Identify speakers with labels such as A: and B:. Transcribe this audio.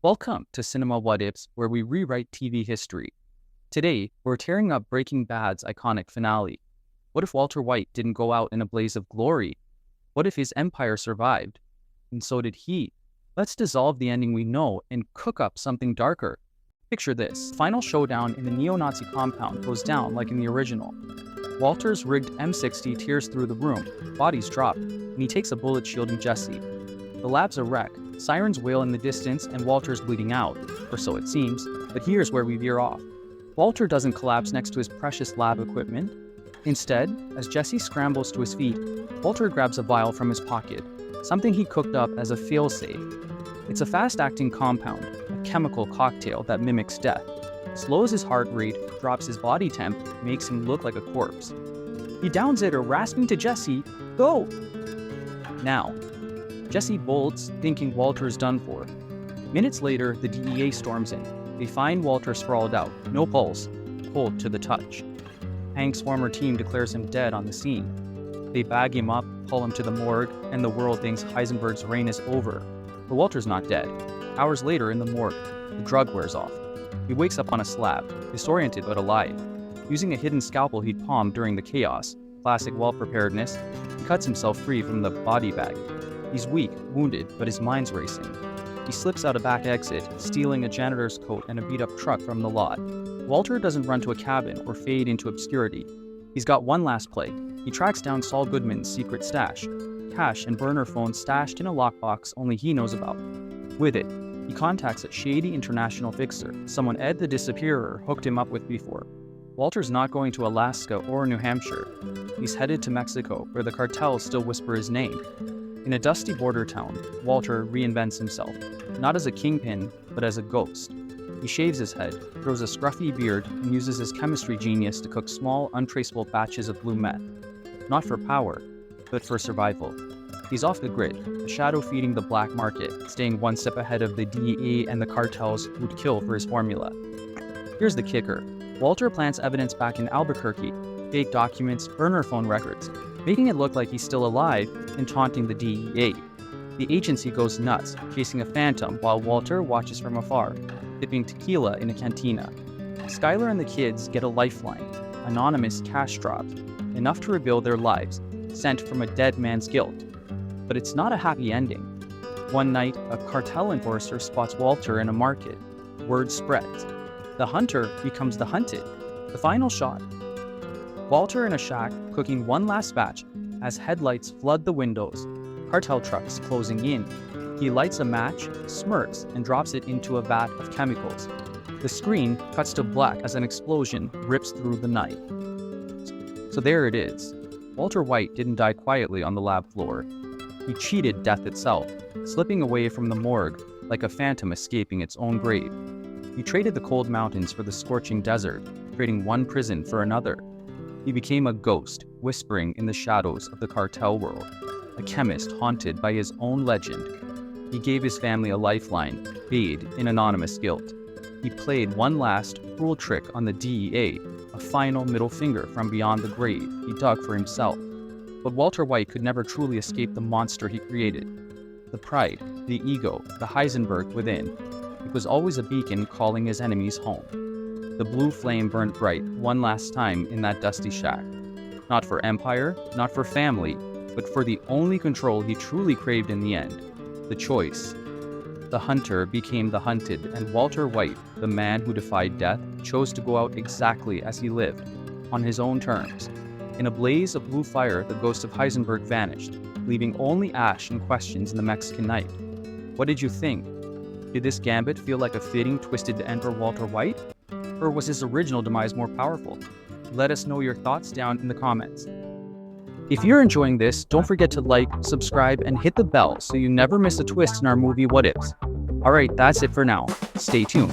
A: Welcome to Cinema What-ifs, where we rewrite TV history. Today, we're tearing up Breaking Bad's iconic finale. What if Walter White didn't go out in a blaze of glory? What if his empire survived? And so did he. Let's dissolve the ending we know and cook up something darker. Picture this. Final showdown in the neo-Nazi compound goes down like in the original. Walter's rigged M60 tears through the room, bodies drop, and he takes a bullet shielding Jesse. The lab's a wreck. Sirens wail in the distance and Walter's bleeding out, or so it seems, but here's where we veer off. Walter doesn't collapse next to his precious lab equipment. Instead, as Jesse scrambles to his feet, Walter grabs a vial from his pocket, something he cooked up as a failsafe. It's a fast-acting compound, a chemical cocktail that mimics death, slows his heart rate, drops his body temp, makes him look like a corpse. He downs it, rasping to Jesse, "Go!" Now, Jesse bolts, thinking Walter is done for. Minutes later, the DEA storms in. They find Walter sprawled out, no pulse, cold to the touch. Hank's former team declares him dead on the scene. They bag him up, pull him to the morgue, and the world thinks Heisenberg's reign is over. But Walter's not dead. Hours later in the morgue, the drug wears off. He wakes up on a slab, disoriented but alive. Using a hidden scalpel he'd palmed during the chaos, classic well-preparedness, he cuts himself free from the body bag. He's weak, wounded, but his mind's racing. He slips out a back exit, stealing a janitor's coat and a beat-up truck from the lot. Walter doesn't run to a cabin or fade into obscurity. He's got one last play. He tracks down Saul Goodman's secret stash, cash and burner phones stashed in a lockbox only he knows about. With it, he contacts a shady international fixer, someone Ed the Disappearer hooked him up with before. Walter's not going to Alaska or New Hampshire. He's headed to Mexico, where the cartels still whisper his name. In a dusty border town, Walter reinvents himself, not as a kingpin, but as a ghost. He shaves his head, grows a scruffy beard, and uses his chemistry genius to cook small, untraceable batches of blue meth. Not for power, but for survival. He's off the grid, a shadow feeding the black market, staying one step ahead of the DEA and the cartels who'd kill for his formula. Here's the kicker. Walter plants evidence back in Albuquerque, fake documents, burner phone records, making it look like he's still alive and taunting the DEA. The agency goes nuts, chasing a phantom while Walter watches from afar, sipping tequila in a cantina. Skylar and the kids get a lifeline, anonymous cash drops, enough to rebuild their lives, sent from a dead man's guilt. But it's not a happy ending. One night, a cartel enforcer spots Walter in a market. Word spreads. The hunter becomes the hunted. The final shot. Walter in a shack, cooking one last batch, as headlights flood the windows, cartel trucks closing in. He lights a match, smirks, and drops it into a vat of chemicals. The screen cuts to black as an explosion rips through the night. So there it is. Walter White didn't die quietly on the lab floor. He cheated death itself, slipping away from the morgue like a phantom escaping its own grave. He traded the cold mountains for the scorching desert, trading one prison for another. He became a ghost, whispering in the shadows of the cartel world, a chemist haunted by his own legend. He gave his family a lifeline, paid in anonymous guilt. He played one last, cruel trick on the DEA, a final middle finger from beyond the grave he dug for himself. But Walter White could never truly escape the monster he created. The pride, the ego, the Heisenberg within. It was always a beacon calling his enemies home. The blue flame burned bright one last time in that dusty shack. Not for empire, not for family, but for the only control he truly craved in the end, the choice. The hunter became the hunted, and Walter White, the man who defied death, chose to go out exactly as he lived, on his own terms. In a blaze of blue fire, the ghost of Heisenberg vanished, leaving only ash and questions in the Mexican night. What did you think? Did this gambit feel like a fitting twisted to end for Walter White? Or was his original demise more powerful? Let us know your thoughts down in the comments. If you're enjoying this, don't forget to like, subscribe, and hit the bell so you never miss a twist in our movie What Ifs. Alright, that's it for now. Stay tuned.